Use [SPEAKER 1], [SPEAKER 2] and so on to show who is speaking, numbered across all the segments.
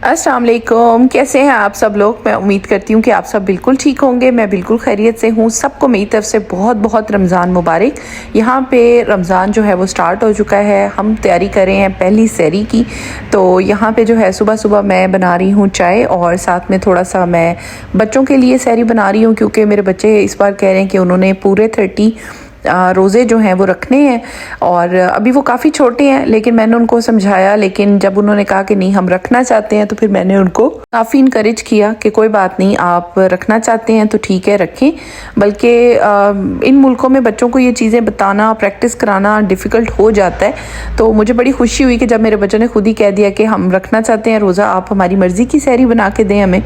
[SPEAKER 1] अस्सलाम वालेकुम, कैसे हैं आप सब लोग। मैं उम्मीद करती हूँ कि आप सब बिल्कुल ठीक होंगे। मैं बिल्कुल खैरियत से हूँ। सबको मेरी तरफ से बहुत बहुत रमज़ान मुबारक। यहाँ पे रमज़ान जो है वो स्टार्ट हो चुका है। हम तैयारी कर रहे हैं पहली सहरी की। तो यहाँ पे जो है सुबह सुबह मैं बना रही हूँ चाय और साथ में थोड़ा सा मैं बच्चों के लिए सहरी बना रही हूँ, क्योंकि मेरे बच्चे इस बार कह रहे हैं कि उन्होंने पूरे 30 रोज़े जो हैं वो रखने हैं। और अभी वो काफ़ी छोटे हैं, लेकिन मैंने उनको समझाया, लेकिन जब उन्होंने कहा कि नहीं हम रखना चाहते हैं तो फिर मैंने उनको काफ़ी इनकरेज किया कि कोई बात नहीं, आप रखना चाहते हैं तो ठीक है रखें। बल्कि इन मुल्कों में बच्चों को ये चीज़ें बताना, प्रैक्टिस कराना डिफ़िकल्ट हो जाता है। तो मुझे बड़ी खुशी हुई कि जब मेरे बच्चों ने खुद ही कह दिया कि हम रखना चाहते हैं रोज़ा, आप हमारी मर्ज़ी की सहरी बना के दें हमें।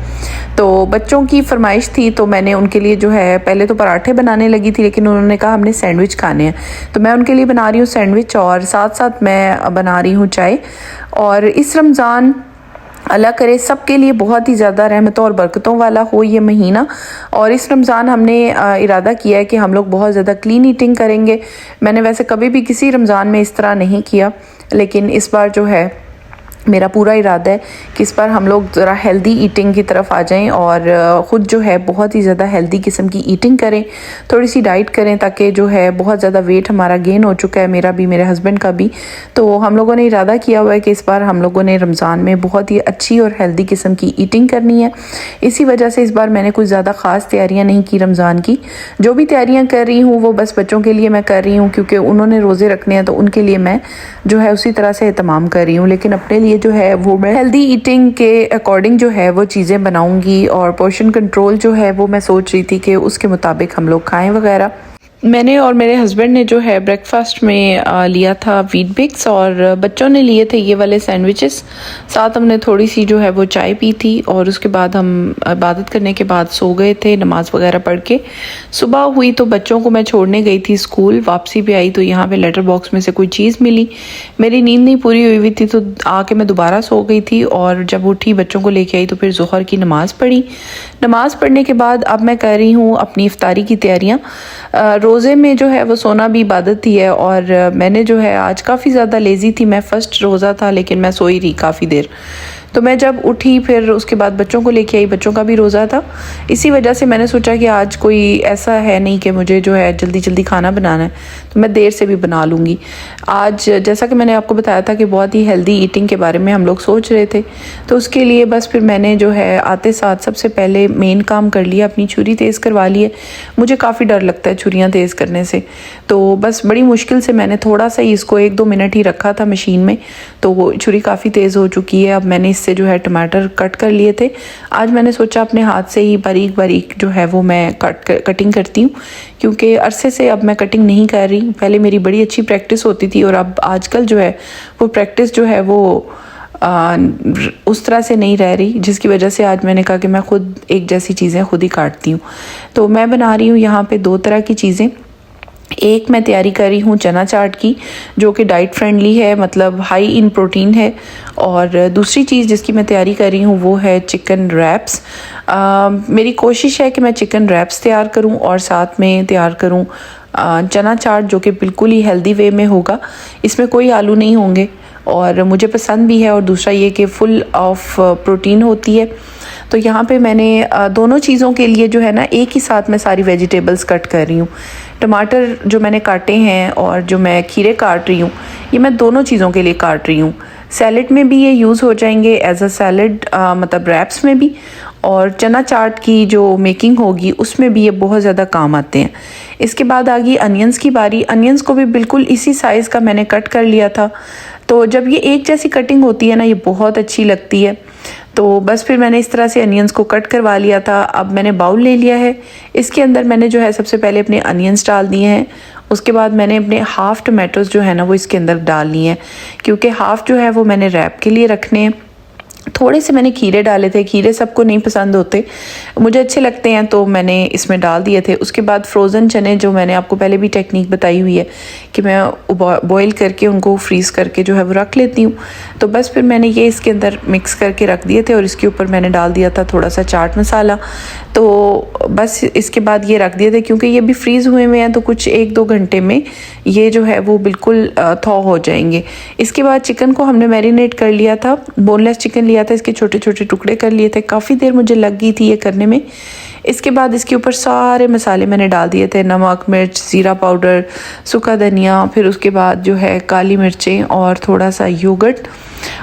[SPEAKER 1] तो बच्चों की फरमाइश थी, तो मैंने उनके लिए जो है पहले तो पराठे बनाने लगी थी, लेकिन उन्होंने कहा हमने सैंडविच खाने हैं, तो मैं उनके लिए बना रही हूँ सैंडविच और साथ साथ मैं बना रही हूँ चाय। और इस रमज़ान अल्लाह करे सबके लिए बहुत ही ज़्यादा रहमतों और बरकतों वाला हो ये महीना। और इस रमज़ान हमने इरादा किया है कि हम लोग बहुत ज़्यादा क्लीन ईटिंग करेंगे। मैंने वैसे कभी भी किसी रमज़ान में इस तरह नहीं किया, लेकिन इस बार जो है मेरा पूरा इरादा है कि इस बार हम लोग ज़रा हेल्दी ईटिंग की तरफ आ जाएं और ख़ुद जो है बहुत ही ज़्यादा हेल्दी किस्म की ईटिंग करें, थोड़ी सी डाइट करें, ताकि जो है बहुत ज़्यादा वेट हमारा गेन हो चुका है, मेरा भी मेरे हस्बैंड का भी। तो हम लोगों ने इरादा किया हुआ है कि इस बार हम लोगों ने रमज़ान में बहुत ही अच्छी और हेल्दी किस्म की ईटिंग करनी है। इसी वजह से इस बार मैंने कुछ ज़्यादा ख़ास तैयारियाँ नहीं की रमज़ान की। जो भी तैयारियाँ कर रही हूँ वो बस बच्चों के लिए मैं कर रही हूँ, क्योंकि उन्होंने रोज़े रखने हैं, तो उनके लिए मैं जो है उसी तरह से एहतमाम कर रही हूँ। लेकिन अपने लिए जो है वो मैं हेल्दी ईटिंग के अकॉर्डिंग जो है वो चीज़ें बनाऊंगी, और पोर्शन कंट्रोल जो है वो मैं सोच रही थी कि उसके मुताबिक हम लोग खाएं वगैरह। मैंने और मेरे हस्बैंड ने जो है ब्रेकफास्ट में लिया था वीट बिक्स, और बच्चों ने लिए थे ये वाले सैंडविचेस। साथ हमने थोड़ी सी जो है वो चाय पी थी, और उसके बाद हम इबादत करने के बाद सो गए थे नमाज़ वगैरह पढ़ के। सुबह हुई तो बच्चों को मैं छोड़ने गई थी स्कूल, वापसी पे आई तो यहाँ पे लेटर बॉक्स में से कोई चीज़ मिली। मेरी नींद नहीं पूरी हुई थी, तो आके मैं दोबारा सो गई थी, और जब उठी बच्चों को लेके आई तो फिर ज़ोहर की नमाज़ पढ़ी। नमाज़ पढ़ने के बाद अब मैं कर रही हूँ अपनी इफ्तारी की तैयारियाँ। रोज़े में जो है वो सोना भी इबादत ही है, और मैंने जो है आज काफ़ी ज़्यादा लेज़ी थी। मैं फ़र्स्ट रोज़ा था, लेकिन मैं सोई रही काफ़ी देर। तो मैं जब उठी फिर उसके बाद बच्चों को लेके आई, बच्चों का भी रोज़ा था। इसी वजह से मैंने सोचा कि आज कोई ऐसा है नहीं कि मुझे जो है जल्दी जल्दी खाना बनाना है, तो मैं देर से भी बना लूँगी। आज जैसा कि मैंने आपको बताया था कि बहुत ही हेल्दी ईटिंग के बारे में हम लोग सोच रहे थे, तो उसके लिए बस फिर मैंने जो है आते साथ सबसे पहले मेन काम कर लिया, अपनी छुरी तेज़ करवा ली है। मुझे काफ़ी डर लगता है छुरियाँ तेज़ करने से, तो बस बड़ी मुश्किल से मैंने थोड़ा सा ही इसको 1-2 मिनट ही रखा था मशीन में, तो वो छुरी काफ़ी तेज़ हो चुकी है। अब मैंने से जो है टमाटर कट कर लिए थे। आज मैंने सोचा अपने हाथ से ही बारीक बारीक जो है वो मैं कटिंग करती हूँ, क्योंकि अरसे से अब मैं कटिंग नहीं कर रही। पहले मेरी बड़ी अच्छी प्रैक्टिस होती थी, और अब आजकल जो है वो प्रैक्टिस जो है वो उस तरह से नहीं रह रही, जिसकी वजह से आज मैंने कहा कि मैं खुद एक जैसी चीज़ें खुद ही काटती हूँ। तो मैं बना रही हूँ यहाँ पे 2 तरह की चीज़ें। एक मैं तैयारी कर रही हूँ चना चाट की, जो कि डाइट फ्रेंडली है, मतलब हाई इन प्रोटीन है। और दूसरी चीज़ जिसकी मैं तैयारी कर रही हूँ वो है चिकन रैप्स। मेरी कोशिश है कि मैं चिकन रैप्स तैयार करूँ और साथ में तैयार करूँ चना चाट, जो कि बिल्कुल ही हेल्दी वे में होगा। इसमें कोई आलू नहीं होंगे, और मुझे पसंद भी है, और दूसरा ये कि फुल ऑफ प्रोटीन होती है। तो यहाँ पे मैंने दोनों चीज़ों के लिए जो है ना एक ही साथ में सारी वेजिटेबल्स कट कर रही हूँ। टमाटर जो मैंने काटे हैं और जो मैं खीरे काट रही हूँ, ये मैं दोनों चीज़ों के लिए काट रही हूँ। सैलेड में भी ये यूज़ हो जाएंगे एज अ सैलेड, मतलब रैप्स में भी, और चना चाट की जो मेकिंग होगी उसमें भी ये बहुत ज़्यादा काम आते हैं। इसके बाद आ गई अनियंस की बारी। अनियंस को भी बिल्कुल इसी साइज़ का मैंने कट कर लिया था। तो जब ये एक जैसी कटिंग होती है ना, ये बहुत अच्छी लगती है। तो बस फिर मैंने इस तरह से अनियंस को कट करवा लिया था। अब मैंने बाउल ले लिया है, इसके अंदर मैंने जो है सबसे पहले अपने अनियंस डाल दिए हैं। उसके बाद मैंने अपने हाफ़ टमाटोज़ जो है ना वो इसके अंदर डाल लिए हैं, क्योंकि हाफ़ जो है वो मैंने रैप के लिए रखने हैं। थोड़े से मैंने खीरे डाले थे, खीरे सबको नहीं पसंद होते, मुझे अच्छे लगते हैं, तो मैंने इसमें डाल दिए थे। उसके बाद फ्रोज़न चने, जो मैंने आपको पहले भी टेक्निक बताई हुई है कि मैं बॉईल करके उनको फ्रीज़ करके जो है वो रख लेती हूँ, तो बस फिर मैंने ये इसके अंदर मिक्स करके रख दिए थे, और इसके ऊपर मैंने डाल दिया था थोड़ा सा चाट मसाला। तो बस इसके बाद ये रख दिए थे, क्योंकि ये भी फ्रीज़ हुए हुए हैं, तो कुछ 1-2 घंटे में ये जो है वो बिल्कुल थॉ हो जाएंगे। इसके बाद चिकन को हमने मैरिनेट कर लिया था, बोनलेस चिकन लिया था, इसके छोटे छोटे टुकड़े कर लिए थे। काफ़ी देर मुझे लग गई थी ये करने में। इसके बाद इसके ऊपर सारे मसाले मैंने डाल दिए थे, नमक, मिर्च, ज़ीरा पाउडर, सूखा धनिया, फिर उसके बाद जो है काली मिर्चें और थोड़ा सा योगर्ट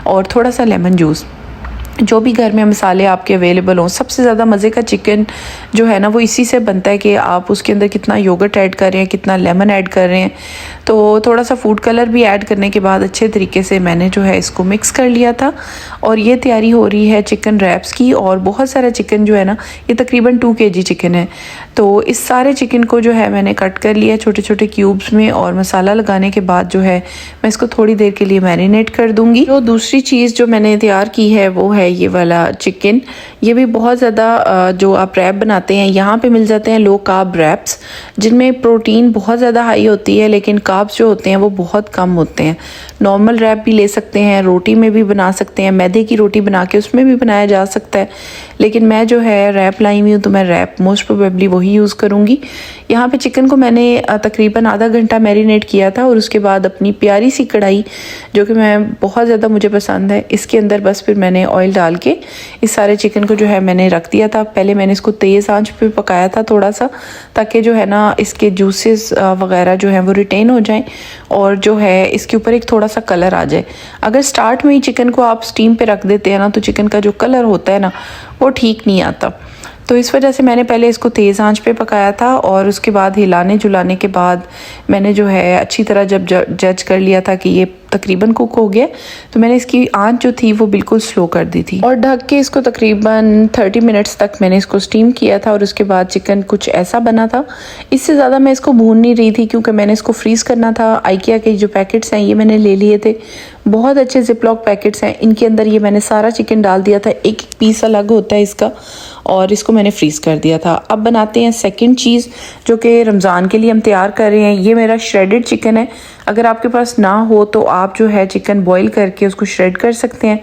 [SPEAKER 1] और थोड़ा सा लेमन जूस, जो भी घर में मसाले आपके अवेलेबल हों। सबसे ज़्यादा मज़े का चिकन जो है ना वो इसी से बनता है कि आप उसके अंदर कितना योगर्ट ऐड कर रहे हैं, कितना लेमन ऐड कर रहे हैं। तो थोड़ा सा फूड कलर भी ऐड करने के बाद अच्छे तरीके से मैंने जो है इसको मिक्स कर लिया था और ये तैयारी हो रही है चिकन रैप्स की। और बहुत सारा चिकन जो है ना, ये तकरीबन 2 kg चिकन है। तो इस सारे चिकन को जो है मैंने कट कर लिया छोटे छोटे क्यूब्स में और मसाला लगाने के बाद जो है मैं इसको थोड़ी देर के लिए मैरिनेट कर दूँगी। तो दूसरी चीज़ जो मैंने तैयार की है वो है ये वाला चिकन। ये भी बहुत ज़्यादा जो आप रैप बनाते हैं यहाँ पे मिल जाते हैं लो कार्ब रैप्स, जिनमें प्रोटीन बहुत ज़्यादा हाई होती है लेकिन कार्ब्स जो होते हैं वो बहुत कम होते हैं। नॉर्मल रैप भी ले सकते हैं, रोटी में भी बना सकते हैं, मैदे की रोटी बना के उसमें भी बनाया जा सकता है। लेकिन मैं जो है रैप लाई हुई हूँ तो मैं रैप मोस्ट प्रोबेबली वही यूज़ करूँगी। यहाँ पे चिकन को मैंने तकरीबन आधा घंटा मैरिनेट किया था और उसके बाद अपनी प्यारी सी कढ़ाई जो कि मैं बहुत ज़्यादा मुझे पसंद है, इसके अंदर बस फिर मैंने ऑयल डाल के इस सारे चिकन को जो है मैंने रख दिया था। पहले मैंने इसको तेज़ आंच पे पकाया था थोड़ा सा, ताकि जो है ना इसके जूसेस वगैरह जो है वो रिटेन हो जाएं और जो है इसके ऊपर एक थोड़ा सा कलर आ जाए। अगर स्टार्ट में ही चिकन को आप स्टीम पे रख देते हैं ना तो चिकन का जो कलर होता है ना वो ठीक नहीं आता। तो इस वजह से मैंने पहले इसको तेज़ आंच पे पकाया था और उसके बाद हिलाने जुलाने के बाद मैंने जो है अच्छी तरह जब जज कर लिया था कि ये तकरीबन कुक हो गया, तो मैंने इसकी आंच जो थी वो बिल्कुल स्लो कर दी थी और ढक के इसको तकरीबन 30 मिनट्स तक मैंने इसको स्टीम किया था। और उसके बाद चिकन कुछ ऐसा बना था। इससे ज़्यादा मैं इसको भून नहीं रही थी क्योंकि मैंने इसको फ्रीज़ करना था। आइकिया के जो पैकेट्स हैं ये मैंने ले लिए थे, बहुत अच्छे जिपलॉक पैकेट्स हैं। इनके अंदर ये मैंने सारा चिकन डाल दिया था, एक पीस अलग होता है इसका, और इसको मैंने फ्रीज़ कर दिया था। अब बनाते हैं सेकंड चीज़ जो कि रमज़ान के लिए हम तैयार कर रहे हैं। ये मेरा श्रेडेड चिकन है। अगर आपके पास ना हो तो आप जो है चिकन बॉईल करके उसको श्रेड कर सकते हैं।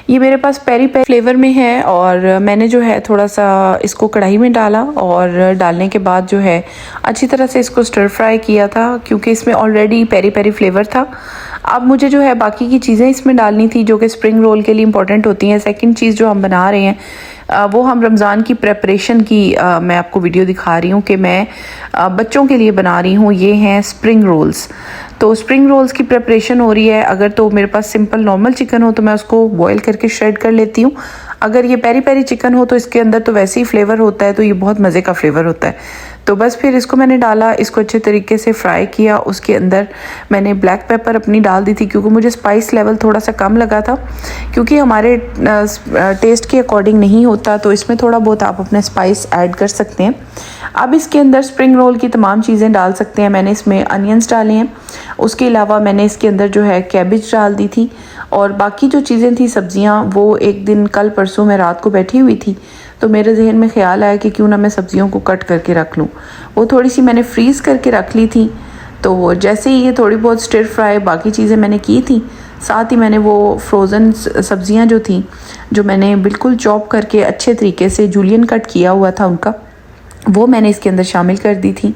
[SPEAKER 1] ये मेरे पास पेरी पेरी फ्लेवर में है और मैंने जो है थोड़ा सा इसको कढ़ाई में डाला और डालने के बाद जो है अच्छी तरह से इसको स्टर फ्राई किया था क्योंकि इसमें ऑलरेडी पेरी पेरी फ्लेवर था। अब मुझे जो है बाकी की चीज़ें इसमें डालनी थी जो कि स्प्रिंग रोल के लिए इंपॉर्टेंट होती हैं। सेकंड चीज़ जो हम बना रहे हैं वो हम रमज़ान की प्रेपरेशन की मैं आपको वीडियो दिखा रही हूँ कि मैं बच्चों के लिए बना रही हूँ। ये हैं स्प्रिंग रोल्स। तो स्प्रिंग रोल्स की प्रेपरेशन हो रही है। अगर तो मेरे पास सिंपल नॉर्मल चिकन हो तो मैं उसको बॉईल करके श्रेड कर लेती हूँ। अगर ये पेरी पेरी चिकन हो तो इसके अंदर तो वैसे ही फ्लेवर होता है, तो ये बहुत मज़े का फ्लेवर होता है। तो बस फिर इसको मैंने डाला, इसको अच्छे तरीके से फ्राई किया। उसके अंदर मैंने ब्लैक पेपर अपनी डाल दी थी क्योंकि मुझे स्पाइस लेवल थोड़ा सा कम लगा था, क्योंकि हमारे टेस्ट के अकॉर्डिंग नहीं होता, तो इसमें थोड़ा बहुत आप अपने स्पाइस ऐड कर सकते हैं। अब इसके अंदर स्प्रिंग रोल की तमाम चीज़ें डाल सकते हैं। मैंने इसमें अनियंस डाले हैं, उसके अलावा मैंने इसके अंदर जो है कैबेज डाल दी थी और बाकी जो चीज़ें थी सब्जियां, वो एक दिन कल परसों मैं रात को बैठी हुई थी तो मेरे जहन में ख्याल आया कि क्यों ना मैं सब्जियों को कट करके रख लूँ। वो थोड़ी सी मैंने फ्रीज़ करके रख ली थी। तो जैसे ही ये थोड़ी बहुत स्टिर फ्राई बाकी चीज़ें मैंने की थी, साथ ही मैंने वो फ्रोज़न सब्जियां जो थी, जो मैंने बिल्कुल चॉप करके अच्छे तरीके से जूलियन कट किया हुआ था उनका, वो मैंने इसके अंदर शामिल कर दी थी।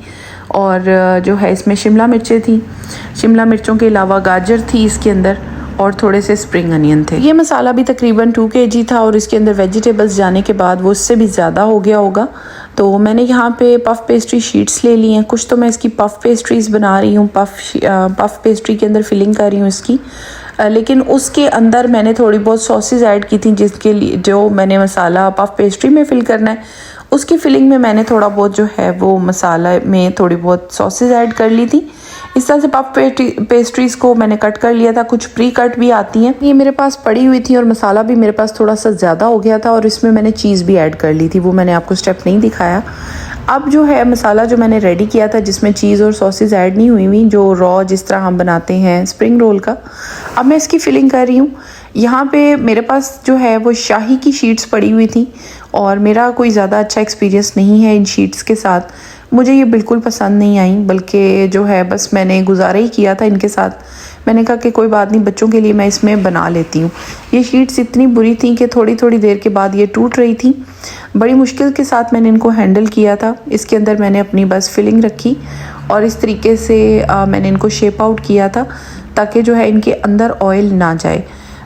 [SPEAKER 1] और जो है इसमें शिमला मिर्चें थी, शिमला मिर्चों के अलावा गाजर थी इसके अंदर और थोड़े से स्प्रिंग अनियन थे। ये मसाला भी तकरीबन 2 kg था और इसके अंदर वेजिटेबल्स जाने के बाद वो उससे भी ज़्यादा हो गया होगा। तो मैंने यहाँ पे पफ़ पेस्ट्री शीट्स ले ली हैं। कुछ तो मैं इसकी पफ़ पेस्ट्रीज़ बना रही हूँ, पफ़ पेस्ट्री के अंदर फिलिंग कर रही हूँ इसकी। लेकिन उसके अंदर मैंने थोड़ी बहुत सॉसेज ऐड की थी, जिसके लिए जो मैंने मसाला पफ़ पेस्ट्री में फ़िल करना है उसकी फिलिंग में मैंने थोड़ा बहुत जो है वो मसाला में थोड़ी बहुत सॉसेज ऐड कर ली थी। इस तरह से पफ पेस्ट्रीज़ को मैंने कट कर लिया था, कुछ प्री कट भी आती हैं। ये मेरे पास पड़ी हुई थी और मसाला भी मेरे पास थोड़ा सा ज़्यादा हो गया था और इसमें मैंने चीज़ भी ऐड कर ली थी, वो मैंने आपको स्टेप नहीं दिखाया। अब जो है मसाला जो मैंने रेडी किया था जिसमें चीज़ और सॉसेज ऐड नहीं हुई, जो रॉ जिस तरह हम बनाते हैं स्प्रिंग रोल का, अब मैं इसकी फिलिंग कर रही हूँ। यहाँ पे मेरे पास जो है वो शाही की शीट्स पड़ी हुई थी और मेरा कोई ज़्यादा अच्छा एक्सपीरियंस नहीं है इन शीट्स के साथ, मुझे ये बिल्कुल पसंद नहीं आई, बल्कि जो है बस मैंने गुजारा ही किया था इनके साथ। मैंने कहा कि कोई बात नहीं, बच्चों के लिए मैं इसमें बना लेती हूँ। ये शीट्स इतनी बुरी थी कि थोड़ी थोड़ी देर के बाद ये टूट रही थी। बड़ी मुश्किल के साथ मैंने इनको हैंडल किया था। इसके अंदर मैंने अपनी बस फिलिंग रखी और इस तरीके से मैंने इनको शेप आउट किया था ताकि जो है इनके अंदर ऑयल ना जाए।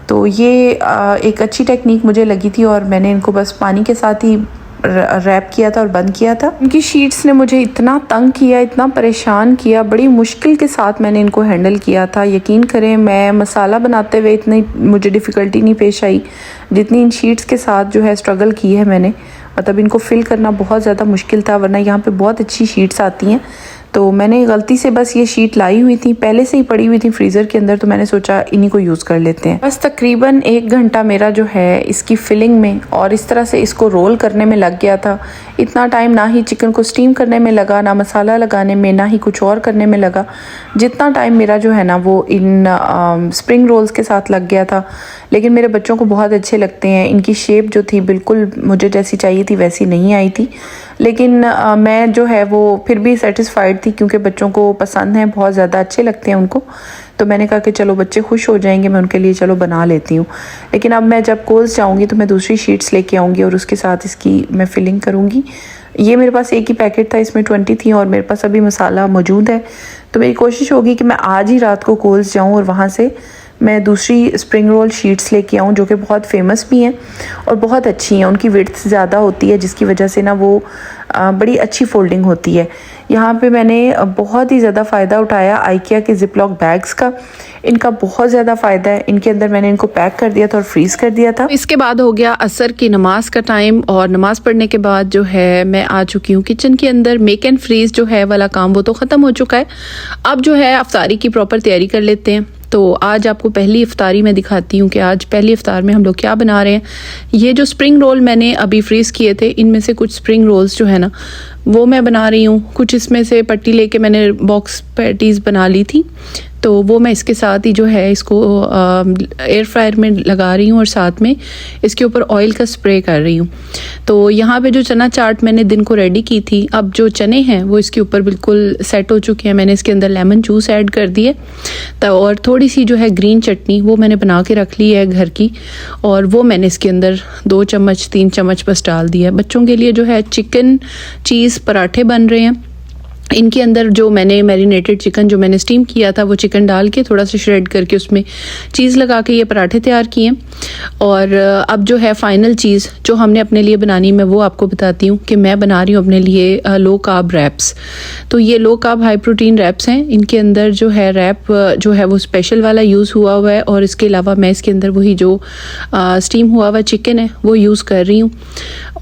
[SPEAKER 1] तो ये एक अच्छी टेक्निक मुझे लगी थी और मैंने इनको बस पानी के साथ ही रैप किया था और बंद किया था। इनकी शीट्स ने मुझे इतना तंग किया, इतना परेशान किया, बड़ी मुश्किल के साथ मैंने इनको हैंडल किया था। यकीन करें मैं मसाला बनाते हुए इतनी मुझे डिफ़िकल्टी नहीं पेश आई जितनी इन शीट्स के साथ जो है स्ट्रगल की है मैंने। मतलब इनको फिल करना बहुत ज़्यादा मुश्किल था, वरना यहाँ पे बहुत अच्छी शीट्स आती हैं। तो मैंने गलती से बस ये शीट लाई हुई थी, पहले से ही पड़ी हुई थी फ्रीज़र के अंदर, तो मैंने सोचा इन्हीं को यूज़ कर लेते हैं। बस तकरीबन 1 घंटा मेरा जो है इसकी फिलिंग में और इस तरह से इसको रोल करने में लग गया था। इतना टाइम ना ही चिकन को स्टीम करने में लगा, ना मसाला लगाने में, ना ही कुछ और करने में लगा। जितना टाइम मेरा जो है ना वो इन स्प्रिंग रोल्स के साथ लग गया था। लेकिन मेरे बच्चों को बहुत अच्छे लगते हैं। इनकी शेप जो थी बिल्कुल मुझे जैसी चाहिए थी वैसी नहीं आई थी, लेकिन मैं जो है वो फिर भी सेटिस्फाइड थी क्योंकि बच्चों को पसंद है, बहुत ज़्यादा अच्छे लगते हैं उनको। तो मैंने कहा कि चलो बच्चे खुश हो जाएंगे, मैं उनके लिए चलो बना लेती हूँ। लेकिन अब मैं जब कोल्स जाऊँगी तो मैं दूसरी शीट्स लेके आऊँगी और उसके साथ इसकी मैं फिलिंग करूँगी। ये मेरे पास एक ही पैकेट था, इसमें 20 थी और मेरे पास अभी मसाला मौजूद है। तो मेरी कोशिश होगी कि मैं आज ही रात को कोल्स जाऊँ और वहाँ से मैं दूसरी स्प्रिंग रोल शीट्स लेके आऊँ जो कि बहुत फेमस भी हैं और बहुत अच्छी हैं। उनकी विड्थ ज़्यादा होती है जिसकी वजह से ना वो बड़ी अच्छी फोल्डिंग होती है। यहाँ पे मैंने बहुत ही ज़्यादा फ़ायदा उठाया आइकिया के जिपलॉक बैग्स का। इनका बहुत ज़्यादा फ़ायदा है। इनके अंदर मैंने इनको पैक कर दिया था और फ्रीज़ कर दिया था। इसके बाद हो गया असर की नमाज का टाइम और नमाज पढ़ने के बाद जो है मैं आ चुकी हूँ किचन के अंदर। मेक एंड फ्रीज़ जो है वाला काम वो तो ख़त्म हो चुका है। अब जो है अफ्तारी की प्रॉपर तैयारी कर लेते हैं। तो आज आपको पहली इफ्तारी में दिखाती हूँ कि आज पहली इफ्तार में हम लोग क्या बना रहे हैं। ये जो स्प्रिंग रोल मैंने अभी फ्रीज़ किए थे, इनमें से कुछ स्प्रिंग रोल्स जो है ना वो मैं बना रही हूँ। कुछ इसमें से पट्टी लेके मैंने बॉक्स पैटीज़ बना ली थी, तो वो मैं इसके साथ ही जो है इसको एयर फ्रायर में लगा रही हूँ और साथ में इसके ऊपर ऑयल का स्प्रे कर रही हूँ। तो यहाँ पे जो चना चाट मैंने दिन को रेडी की थी, अब जो चने हैं वो इसके ऊपर बिल्कुल सेट हो चुके हैं। मैंने इसके अंदर लेमन जूस ऐड कर दिए तो और थोड़ी सी जो है ग्रीन चटनी वो मैंने बना के रख ली है घर की, और वो मैंने इसके अंदर 2 चम्मच 3 चम्मच बस डाल दिया है। बच्चों के लिए जो है चिकन चीज़ पराठे बन रहे हैं। इनके अंदर जो मैंने मैरिनेटेड चिकन जो मैंने स्टीम किया था वो चिकन डाल के थोड़ा सा श्रेड करके उसमें चीज़ लगा के ये पराठे तैयार किए। और अब जो है फाइनल चीज़ जो हमने अपने लिए बनानी, मैं वो आपको बताती हूँ कि मैं बना रही हूँ अपने लिए लो कार्ब रैप्स। तो ये low carb high protein wraps हैं। इनके अंदर जो है रैप जो है वो स्पेशल वाला यूज़ हुआ हुआ है और इसके अलावा मैं इसके अंदर वही जो स्टीम हुआ हुआ चिकन है वो यूज़ कर रही हूँ।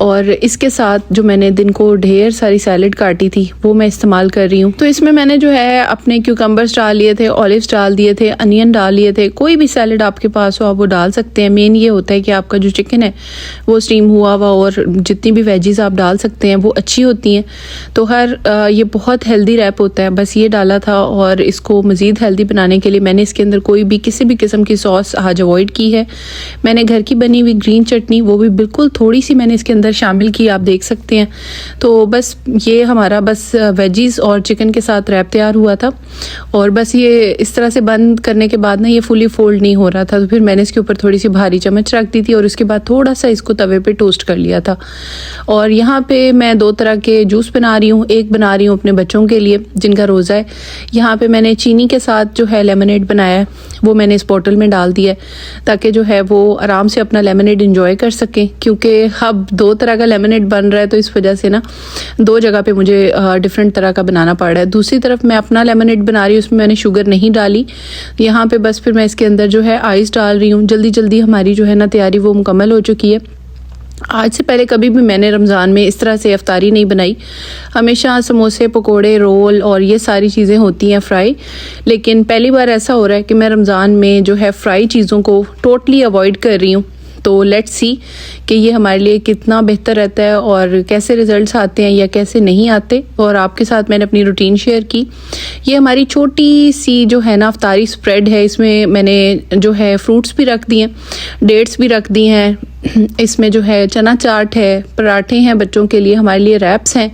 [SPEAKER 1] और इसके साथ जो मैंने दिन को ढेर सारी सैलड काटी थी वो मैं इस्तेमाल कर रही हूँ। तो इसमें मैंने जो है अपने क्यूकम्बर्स डाल लिए थे, ऑलिव्स डाल दिए थे, अनियन डाल लिए थे। कोई भी सैलड आपके पास हो आप वो डाल सकते हैं। मेन ये होता है कि आपका जो चिकन है वो स्टीम हुआ हुआ और जितनी भी वेजीज आप डाल सकते हैं वो अच्छी होती हैं। तो ये बहुत हेल्दी रैप होता है। बस ये डाला था और इसको मज़ीद हेल्दी बनाने के लिए मैंने इसके अंदर कोई भी किसी भी किस्म की सॉस आज अवॉइड की है। मैंने घर की बनी हुई ग्रीन चटनी वो भी बिल्कुल थोड़ी सी मैंने इसके अंदर शामिल की, आप देख सकते हैं। तो बस ये हमारा बस वेजीज और चिकन के साथ रैप तैयार हुआ था। और बस ये इस तरह से बंद करने के बाद ना ये फुली फोल्ड नहीं हो रहा था, तो फिर मैंने इसके ऊपर थोड़ी सी भारी चम्मच रख दी थी और उसके बाद थोड़ा सा इसको तवे पे टोस्ट कर लिया था। और यहाँ पे मैं 2 तरह के जूस बना रही हूँ। एक बना रही हूँ अपने बच्चों के लिए जिनका रोज़ा है। यहाँ पे मैंने चीनी के साथ जो है लेमनेड बनाया है वो मैंने इस बोतल में डाल दिया है ताकि जो है वो आराम से अपना लेमनेड इंजॉय कर सकें, क्योंकि अब 2 तरह का लेमनेड बन रहा है तो इस वजह से ना 2 जगह पे मुझे डिफरेंट तरह का बनाना पड़ रहा है। दूसरी तरफ मैं अपना लेमनेड बना रही हूँ, उसमें मैंने शुगर नहीं डाली। यहाँ पे बस फिर मैं इसके अंदर जो है आइस डाल रही हूँ। जल्दी जल्दी हमारी जो है ना तैयारी वो मुकम्मल हो चुकी है। आज से पहले कभी भी मैंने रमज़ान में इस तरह से इफ्तारी नहीं बनाई। हमेशा समोसे, पकोड़े, रोल और ये सारी चीज़ें होती हैं फ्राई, लेकिन पहली बार ऐसा हो रहा है कि मैं रमज़ान में जो है फ्राई चीज़ों को टोटली अवॉइड कर रही हूँ। तो लेट्स सी कि ये हमारे लिए कितना बेहतर रहता है और कैसे रिजल्ट्स आते हैं या कैसे नहीं आते। और आपके साथ मैंने अपनी रूटीन शेयर की। ये हमारी छोटी सी जो है ना अफ्तारी स्प्रेड है। इसमें मैंने जो है फ्रूट्स भी रख दिए, डेट्स भी रख दी हैं। इसमें जो है चना चाट है, पराठे हैं बच्चों के लिए, हमारे लिए रैप्स हैं।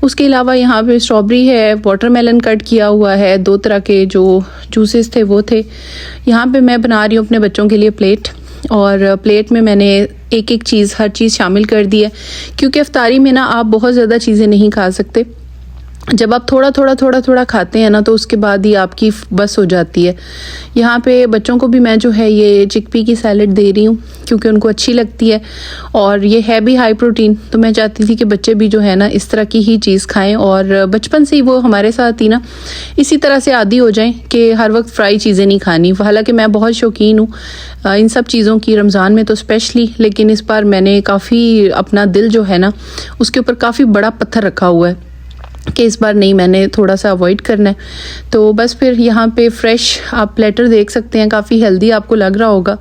[SPEAKER 1] उसके अलावा यहाँ पे स्ट्रॉबेरी है, वाटरमेलन कट किया हुआ है, 2 तरह के जो जूसेस थे वो थे। यहाँ पे मैं बना रही हूँ अपने बच्चों के लिए प्लेट, और प्लेट में मैंने एक एक चीज़ हर चीज़ शामिल कर दी है, क्योंकि इफ्तारी में ना आप बहुत ज़्यादा चीज़ें नहीं खा सकते। जब आप थोड़ा खाते हैं ना तो उसके बाद ही आपकी बस हो जाती है। यहाँ पे बच्चों को भी मैं जो है ये चिकपी की सैलेड दे रही हूँ क्योंकि उनको अच्छी लगती है और ये है भी हाई प्रोटीन, तो मैं चाहती थी कि बच्चे भी जो है ना इस तरह की ही चीज़ खाएं और बचपन से ही वो हमारे साथ ही ना इसी तरह से आदी हो जाएं कि हर वक्त फ्राई चीज़ें नहीं खानी। हालांकि मैं बहुत शौकीन हूँ इन सब चीज़ों की, रमज़ान में तो स्पेशली, लेकिन इस बार मैंने काफ़ी अपना दिल जो है ना उसके ऊपर काफ़ी बड़ा पत्थर रखा हुआ है कि इस बार नहीं, मैंने थोड़ा सा अवॉइड करना है। तो बस फिर यहाँ पे फ्रेश आप प्लेटर देख सकते हैं, काफ़ी हेल्दी आपको लग रहा होगा।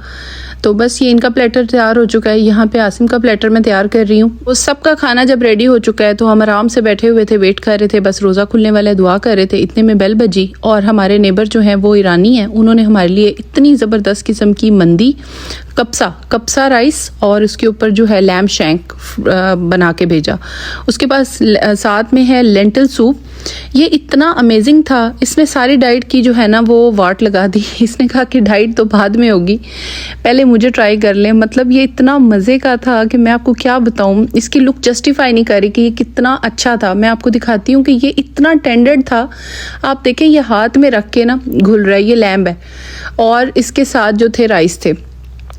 [SPEAKER 1] तो बस ये इनका प्लेटर तैयार हो चुका है। यहाँ पे आसिम का प्लेटर मैं तैयार कर रही हूँ। उस सब का खाना जब रेडी हो चुका है तो हम आराम से बैठे हुए थे, वेट कर रहे थे, बस रोज़ा खुलने वाला दुआ कर रहे थे। इतने में बेल बजी और हमारे नेबर जो हैं वो ईरानी हैं, उन्होंने हमारे लिए इतनी ज़बरदस्त किस्म की मंदी, कप्सा राइस और उसके ऊपर जो है लैम शैंक बना के भेजा। उसके पास साथ में है लेंटिल सूप। ये इतना अमेजिंग था, इसने सारी डाइट की जो है ना वो वाट लगा दी। इसने कहा कि डाइट तो बाद में होगी, पहले मुझे ट्राई कर लें। मतलब ये इतना मज़े का था कि मैं आपको क्या बताऊं, इसकी लुक जस्टिफाई नहीं कर रही कि ये कितना अच्छा था। मैं आपको दिखाती हूँ कि ये इतना टेंडर था। आप देखें ये हाथ में रख के ना घुल रहा है, ये लैम्ब है और इसके साथ जो थे राइस थे।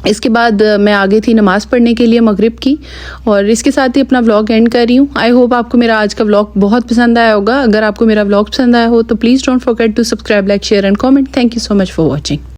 [SPEAKER 1] इसके बाद मैं आ गई थी नमाज़ पढ़ने के लिए मगरिब की और इसके साथ ही अपना व्लॉग एंड कर रही हूँ। आई होप आपको मेरा आज का व्लॉग बहुत पसंद आया होगा। अगर आपको मेरा व्लॉग पसंद आया हो तो please don't forget to subscribe, like, share and comment. Thank you so much for watching.